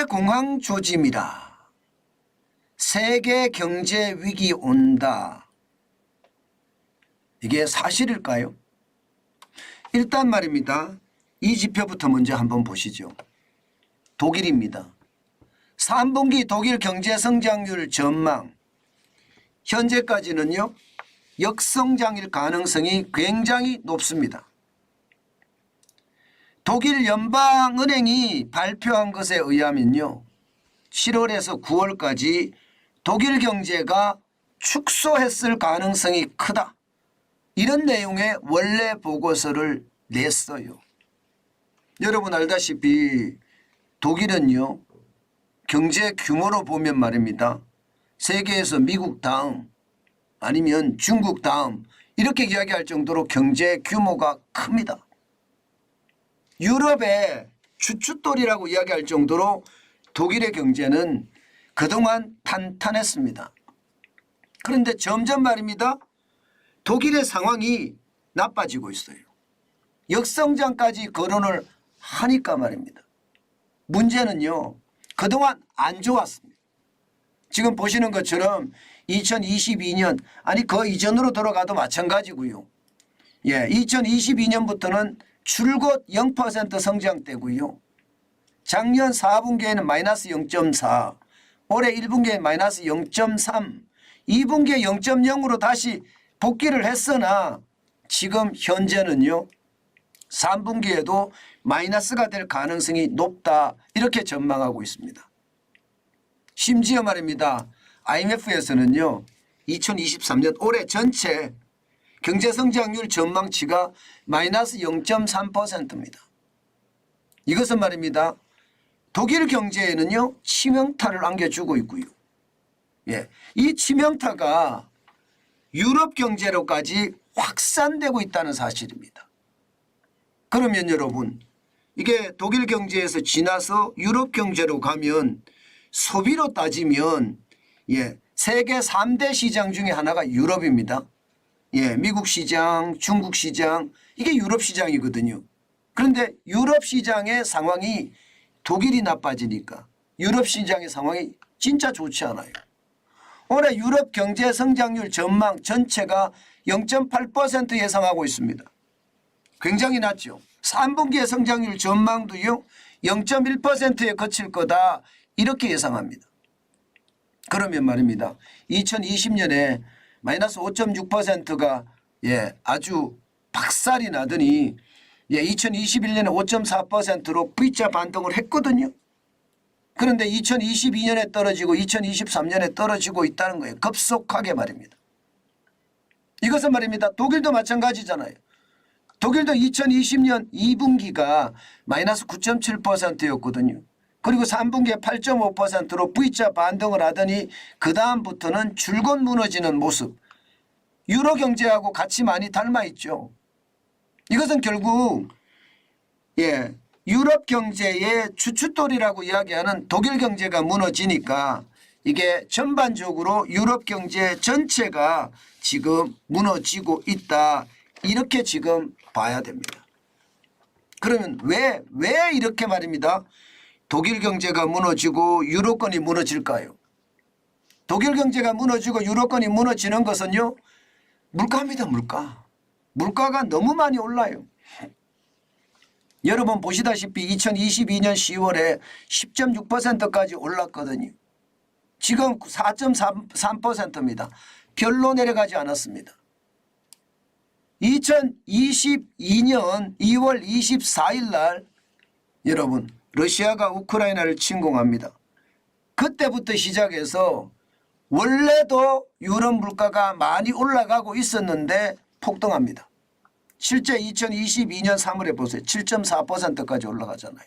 공황 조짐이라. 세계 경제 위기 온다. 이게 사실일까요? 일단 말입니다. 이 지표부터 먼저 한번 보시죠. 독일입니다. 3분기 독일 경제 성장률 전망. 현재까지는요, 역성장일 가능성이 굉장히 높습니다. 독일 연방은행이 발표한 것에 의하면요, 7월에서 9월까지 독일 경제가 축소했을 가능성이 크다. 이런 내용의 원래 보고서를 냈어요. 여러분 알다시피 독일은요, 경제 규모로 보면 말입니다, 세계에서 미국 다음 아니면 중국 다음 이렇게 이야기할 정도로 경제 규모가 큽니다. 유럽의 주춧돌이라고 이야기할 정도로 독일의 경제는 그동안 탄탄했습니다. 그런데 점점 말입니다, 독일의 상황이 나빠지고 있어요. 역성장까지 거론을 하니까 말입니다. 문제는요, 그동안 안 좋았습니다. 지금 보시는 것처럼 2022년 아니 그 이전으로 돌아가도 마찬가지고요. 2022년부터는 줄곧 0% 성장대고요. 작년 4분기에는 마이너스 0.4, 올해 1분기에 마이너스 0.3, 2분기에 0.0으로 다시 복귀를 했으나 지금 현재는요, 3분기에도 마이너스가 될 가능성이 높다, 이렇게 전망하고 있습니다. 심지어 말입니다, IMF에서는요 2023년 올해 전체 경제성장률 전망치가 마이너스 0.3%입니다. 이것은 말입니다, 독일 경제에는요 치명타를 안겨주고 있고요. 이 치명타가 유럽 경제로까지 확산되고 있다는 사실입니다. 그러면 여러분, 이게 독일 경제에서 지나서 유럽 경제로 가면 소비로 따지면 세계 3대 시장 중에 하나가 유럽입니다. 미국 시장, 중국 시장, 이게 유럽 시장이거든요. 그런데 유럽 시장의 상황이 독일이 나빠지니까 유럽 시장의 상황이 진짜 좋지 않아요. 올해 유럽 경제 성장률 전망 전체가 0.8% 예상하고 있습니다. 굉장히 낮죠. 3분기의 성장률 전망도요 0.1%에 그칠 거다, 이렇게 예상합니다. 그러면 말입니다, 2020년에 마이너스 5.6%가 아주 박살이 나더니 2021년에 5.4%로 V자 반등을 했거든요. 그런데 2022년에 떨어지고 2023년에 떨어지고 있다는 거예요. 급속하게 말입니다. 이것은 말입니다, 독일도 마찬가지잖아요. 독일도 2020년 2분기가 마이너스 9.7%였거든요. 그리고 3분기에 8.5%로 V자 반등을 하더니 그 다음부터는 줄곧 무너지는 모습. 유로 경제하고 같이 많이 닮아 있죠. 이것은 결국 유럽 경제의 주춧돌이라고 이야기하는 독일 경제가 무너지니까 이게 전반적으로 유럽 경제 전체가 지금 무너지고 있다, 이렇게 지금 봐야 됩니다. 그러면 왜 이렇게 말입니다, 독일 경제가 무너지고 유로권이 무너질까요? 독일 경제가 무너지고 유로권이 무너지는 것은요, 물가입니다. 물가가 너무 많이 올라요. 여러분 보시다시피 2022년 10월에 10.6%까지 올랐거든요. 지금 4.3%입니다. 별로 내려가지 않았습니다. 2022년 2월 24일 날 여러분 러시아가 우크라이나를 침공합니다. 그때부터 시작해서 원래도 유럽 물가가 많이 올라가고 있었는데 폭등합니다. 실제 2022년 3월에 보세요. 7.4%까지 올라가잖아요.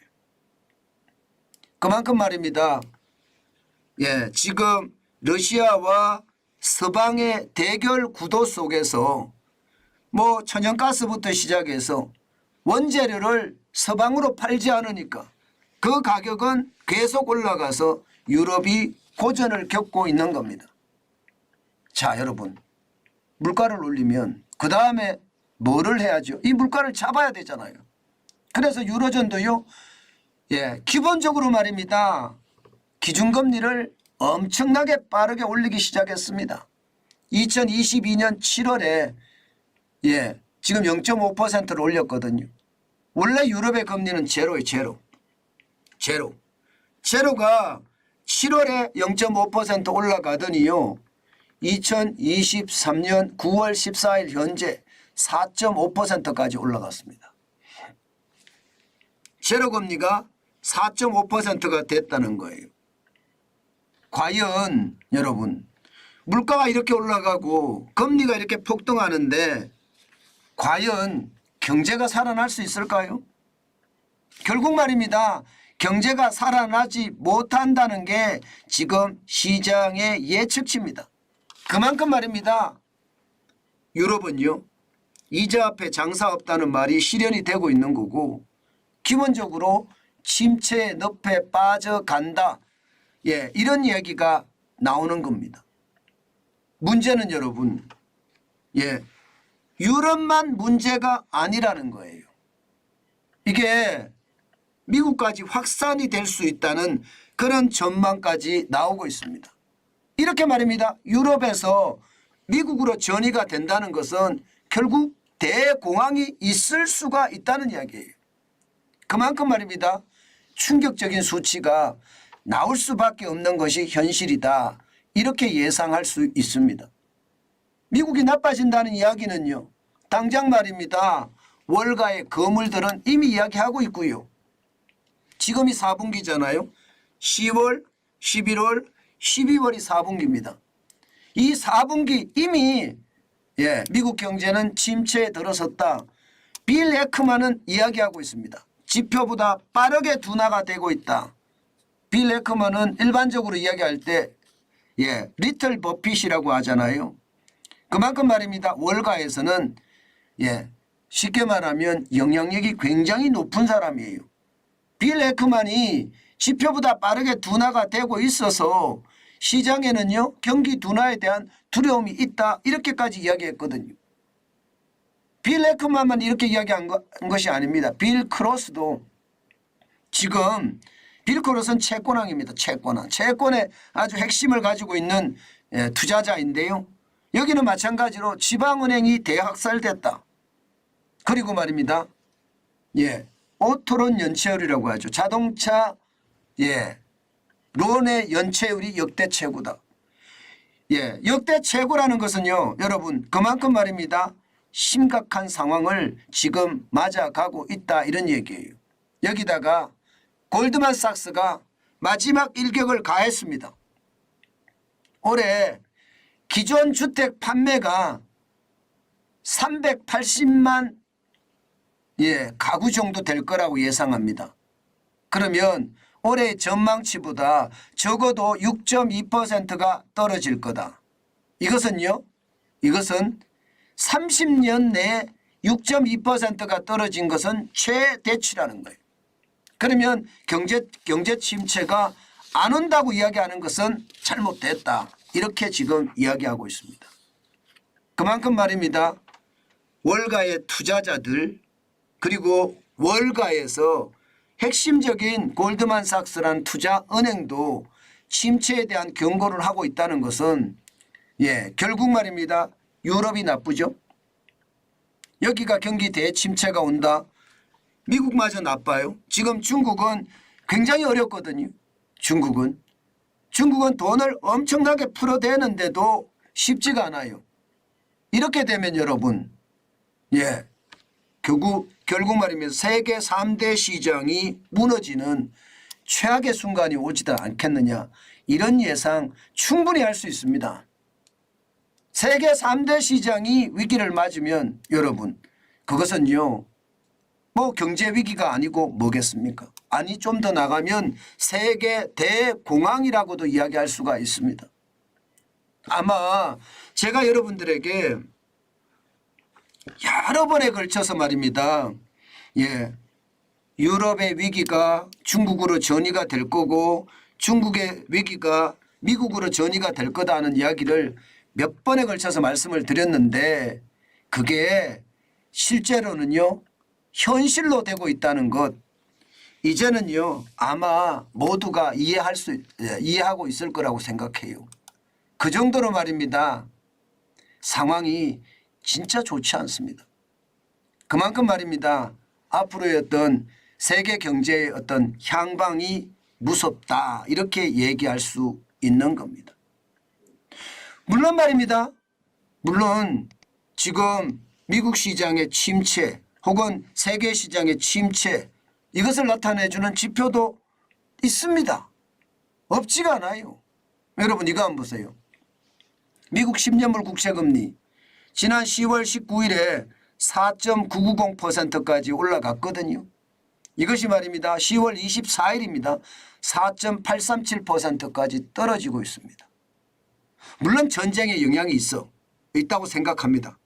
그만큼 말입니다, 지금 러시아와 서방의 대결 구도 속에서 뭐 천연가스부터 시작해서 원재료를 서방으로 팔지 않으니까 그 가격은 계속 올라가서 유럽이 고전을 겪고 있는 겁니다. 자, 여러분, 물가를 올리면 그 다음에 뭐를 해야죠? 이 물가를 잡아야 되잖아요. 그래서 유로존도요, 기본적으로 말입니다, 기준금리를 엄청나게 빠르게 올리기 시작했습니다. 2022년 7월에 지금 0.5%를 올렸거든요. 원래 유럽의 금리는 제로예요. 제로가 7월에 0.5% 올라가더니요. 2023년 9월 14일 현재 4.5%까지 올라갔습니다. 제로금리가 4.5%가 됐다는 거예요. 과연 여러분 물가가 이렇게 올라가고 금리가 이렇게 폭등하는데 과연 경제가 살아날 수 있을까요? 결국 말입니다. 경제가 살아나지 못한다는 게 지금 시장의 예측치입니다. 그만큼 말입니다. 유럽은요. 이자 앞에 장사 없다는 말이 실현이 되고 있는 거고 기본적으로 침체의 늪에 빠져간다. 이런 이야기가 나오는 겁니다. 문제는 여러분 유럽만 문제가 아니라는 거예요. 이게 미국까지 확산이 될 수 있다는 그런 전망까지 나오고 있습니다. 이렇게 말입니다. 유럽에서 미국으로 전이가 된다는 것은 결국 대공황이 있을 수가 있다는 이야기예요. 그만큼 말입니다. 충격적인 수치가 나올 수밖에 없는 것이 현실이다. 이렇게 예상할 수 있습니다. 미국이 나빠진다는 이야기는요. 당장 말입니다. 월가의 거물들은 이미 이야기하고 있고요. 지금이 4분기잖아요. 10월, 11월, 12월이 4분기입니다. 이 4분기 이미 미국 경제는 침체에 들어섰다. 빌 에크만은 이야기하고 있습니다. 지표보다 빠르게 둔화가 되고 있다. 빌 에크만은 일반적으로 이야기할 때 리틀 버핏이라고 하잖아요. 그만큼 말입니다. 월가에서는 쉽게 말하면 영향력이 굉장히 높은 사람이에요. 빌 에크만이 지표보다 빠르게 둔화가 되고 있어서 시장에는요 경기 둔화에 대한 두려움이 있다 이렇게까지 이야기했거든요. 빌 에크만만 이렇게 이야기한 것이 아닙니다. 빌 크로스도 지금 빌 크로스는 채권왕입니다. 채권의 아주 핵심을 가지고 있는 투자자인데요. 여기는 마찬가지로 지방은행이 대학살됐다. 그리고 말입니다. 오토론 연체율이라고 하죠. 자동차 론의 연체율이 역대 최고다. 역대 최고라는 것은요. 여러분 그만큼 말입니다. 심각한 상황을 지금 맞아가고 있다 이런 얘기예요. 여기다가 골드만삭스가 마지막 일격을 가했습니다. 올해 기존 주택 판매가 380만 가구 정도 될 거라고 예상합니다. 그러면 올해 전망치보다 적어도 6.2%가 떨어질 거다. 이것은 30년 내에 6.2%가 떨어진 것은 최대치라는 거예요. 그러면 경제 침체가 안 온다고 이야기하는 것은 잘못됐다. 이렇게 지금 이야기하고 있습니다. 그만큼 말입니다. 월가의 투자자들 그리고 월가에서 핵심적인 골드만삭스라는 투자은행도 침체에 대한 경고를 하고 있다는 것은 결국 말입니다. 유럽이 나쁘죠. 여기가 경기 대침체가 온다. 미국마저 나빠요. 지금 중국은 굉장히 어렵거든요. 중국은 돈을 엄청나게 풀어대는데도 쉽지가 않아요. 이렇게 되면 여러분 결국 말이면 세계 3대 시장이 무너지는 최악의 순간이 오지도 않겠느냐 이런 예상 충분히 할 수 있습니다. 세계 3대 시장이 위기를 맞으면 여러분 그것은요 경제 위기가 아니고 뭐겠습니까? 아니 좀 더 나가면 세계 대공황이라고도 이야기할 수가 있습니다. 아마 제가 여러분들에게 여러 번에 걸쳐서 말입니다. 유럽의 위기가 중국으로 전이가 될 거고 중국의 위기가 미국으로 전이가 될 거다 하는 이야기를 몇 번에 걸쳐서 말씀을 드렸는데 그게 실제로는요 현실로 되고 있다는 것. 이제는요 아마 모두가 이해하고 있을 거라고 생각해요. 그 정도로 말입니다. 상황이 진짜 좋지 않습니다. 그만큼 말입니다. 앞으로의 어떤 세계 경제의 어떤 향방이 무섭다 이렇게 얘기할 수 있는 겁니다. 물론 말입니다. 물론 지금 미국 시장의 침체 혹은 세계 시장의 침체 이것을 나타내주는 지표도 있습니다. 없지가 않아요. 여러분 이거 한번 보세요. 미국 10년물 국채금리 지난 10월 19일에 4.990%까지 올라갔거든요. 이것이 말입니다. 10월 24일입니다. 4.837%까지 떨어지고 있습니다. 물론 전쟁의 영향이 있다고 생각합니다.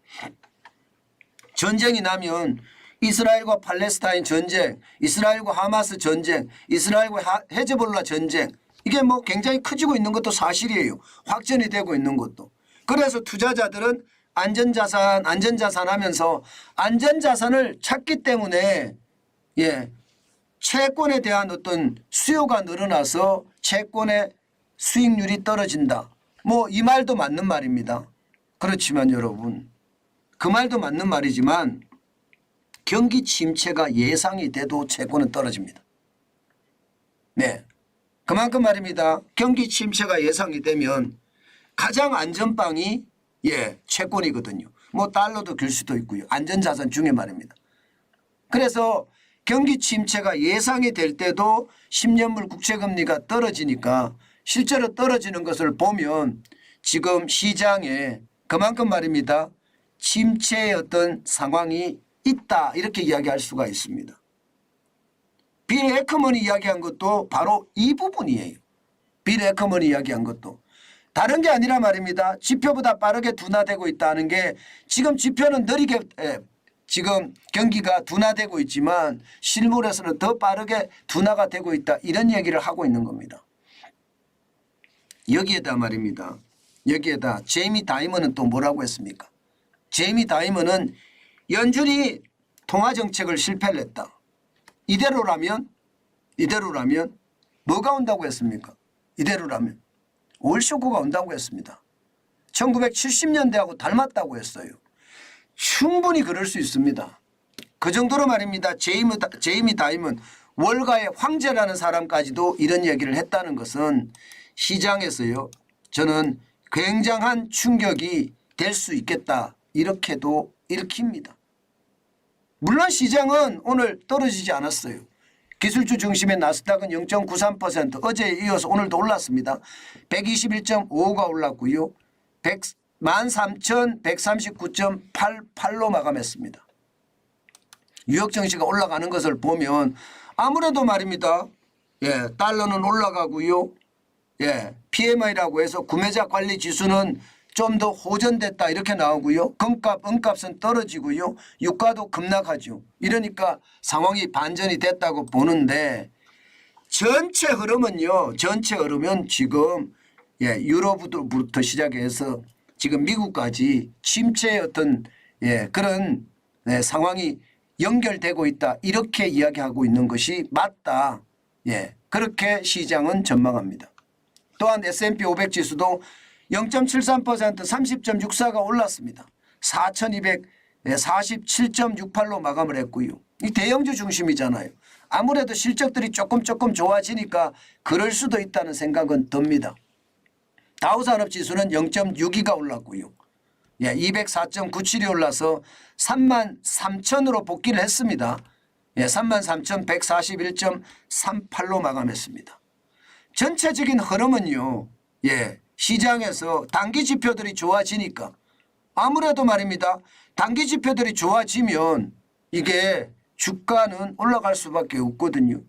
전쟁이 나면 이스라엘과 팔레스타인 전쟁, 이스라엘과 하마스 전쟁, 이스라엘과 헤즈볼라 전쟁 이게 뭐 굉장히 커지고 있는 것도 사실이에요. 확전이 되고 있는 것도. 그래서 투자자들은 안전자산 하면서 안전자산을 찾기 때문에 채권에 대한 어떤 수요가 늘어나서 채권의 수익률이 떨어진다. 뭐 이 말도 맞는 말입니다. 그렇지만 여러분 그 말도 맞는 말이지만 경기 침체가 예상이 돼도 채권은 떨어집니다. 네, 그만큼 말입니다. 경기 침체가 예상이 되면 가장 안전빵이 채권이거든요. 뭐 달러도 길 수도 있고요. 안전자산 중에 말입니다. 그래서 경기 침체가 예상이 될 때도 10년물 국채금리가 떨어지니까 실제로 떨어지는 것을 보면 지금 시장에 그만큼 말입니다. 침체의 어떤 상황이 있다 이렇게 이야기할 수가 있습니다. 빌 에커먼이 이야기한 것도 바로 이 부분이에요. 빌 에커먼이 이야기한 것도. 다른 게 아니라 말입니다. 지표보다 빠르게 둔화되고 있다는 게 지금 지표는 느리게 지금 경기가 둔화되고 있지만 실물에서는 더 빠르게 둔화가 되고 있다 이런 얘기를 하고 있는 겁니다. 여기에다 말입니다. 여기에다 제이미 다이먼은 또 뭐라고 했습니까? 제이미 다이먼은 연준이 통화정책을 실패를 했다. 이대로라면 뭐가 온다고 했습니까? 이대로라면 올쇼크가 온다고 했습니다. 1970년대하고 닮았다고 했어요. 충분히 그럴 수 있습니다. 그 정도로 말입니다. 제이미 다이먼 월가의 황제라는 사람까지도 이런 얘기를 했다는 것은 시장에서요. 저는 굉장한 충격이 될 수 있겠다. 이렇게도 일으킵니다. 물론 시장은 오늘 떨어지지 않았어요. 기술주 중심의 나스닥은 0.93% 어제에 이어서 오늘도 올랐습니다. 121.55가 올랐고요. 13,139.88로 마감했습니다. 뉴욕 증시가 올라가는 것을 보면 아무래도 말입니다. 달러는 올라가고요. PMI라고 해서 구매자 관리 지수는 좀 더 호전됐다 이렇게 나오고요. 은값은 떨어지고요. 유가도 급락하죠. 이러니까 상황이 반전이 됐다고 보는데 전체 흐름은요. 전체 흐름은 지금 유럽부터 시작해서 지금 미국까지 침체의 어떤 그런 상황이 연결되고 있다. 이렇게 이야기하고 있는 것이 맞다. 그렇게 시장은 전망합니다. 또한 S&P 500 지수도 0.73% 30.64가 올랐습니다. 4,247.68로 마감을 했고요. 이 대형주 중심이잖아요. 아무래도 실적들이 조금 좋아지니까 그럴 수도 있다는 생각은 듭니다. 다우산업지수는 0.62가 올랐고요. 204.97이 올라서 33,000으로 복귀를 했습니다. 33,141.38로 마감했습니다. 전체적인 흐름은요. 시장에서 단기 지표들이 좋아지니까 아무래도 말입니다. 단기 지표들이 좋아지면 이게 주가는 올라갈 수밖에 없거든요.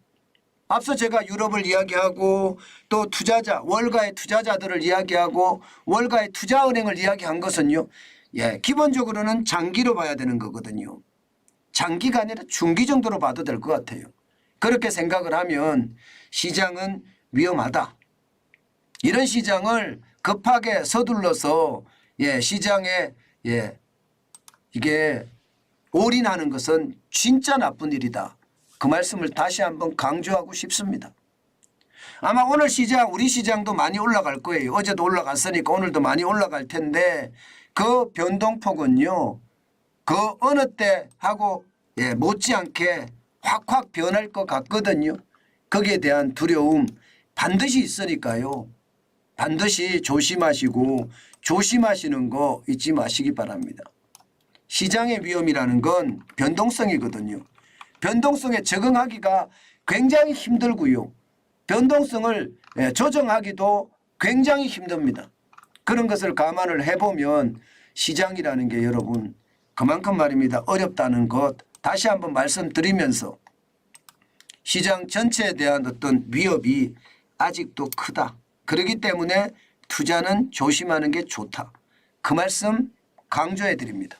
앞서 제가 유럽을 이야기하고 또 투자자, 월가의 투자자들을 이야기하고 월가의 투자은행을 이야기한 것은요. 기본적으로는 장기로 봐야 되는 거거든요. 장기가 아니라 중기 정도로 봐도 될 것 같아요. 그렇게 생각을 하면 시장은 위험하다. 이런 시장을 급하게 서둘러서 시장에 이게 올인하는 것은 진짜 나쁜 일이다. 그 말씀을 다시 한번 강조하고 싶습니다. 아마 오늘 시장, 우리 시장도 많이 올라갈 거예요. 어제도 올라갔으니까 오늘도 많이 올라갈 텐데 그 변동폭은요, 그 어느 때 하고 못지않게 확확 변할 것 같거든요. 거기에 대한 두려움 반드시 있으니까요. 반드시 조심하시고 조심하시는 거 잊지 마시기 바랍니다. 시장의 위험이라는 건 변동성이거든요. 변동성에 적응하기가 굉장히 힘들고요. 변동성을 조정하기도 굉장히 힘듭니다. 그런 것을 감안을 해보면 시장이라는 게 여러분 그만큼 말입니다. 어렵다는 것 다시 한번 말씀드리면서 시장 전체에 대한 어떤 위협이 아직도 크다. 그렇기 때문에 투자는 조심하는 게 좋다. 그 말씀 강조해 드립니다.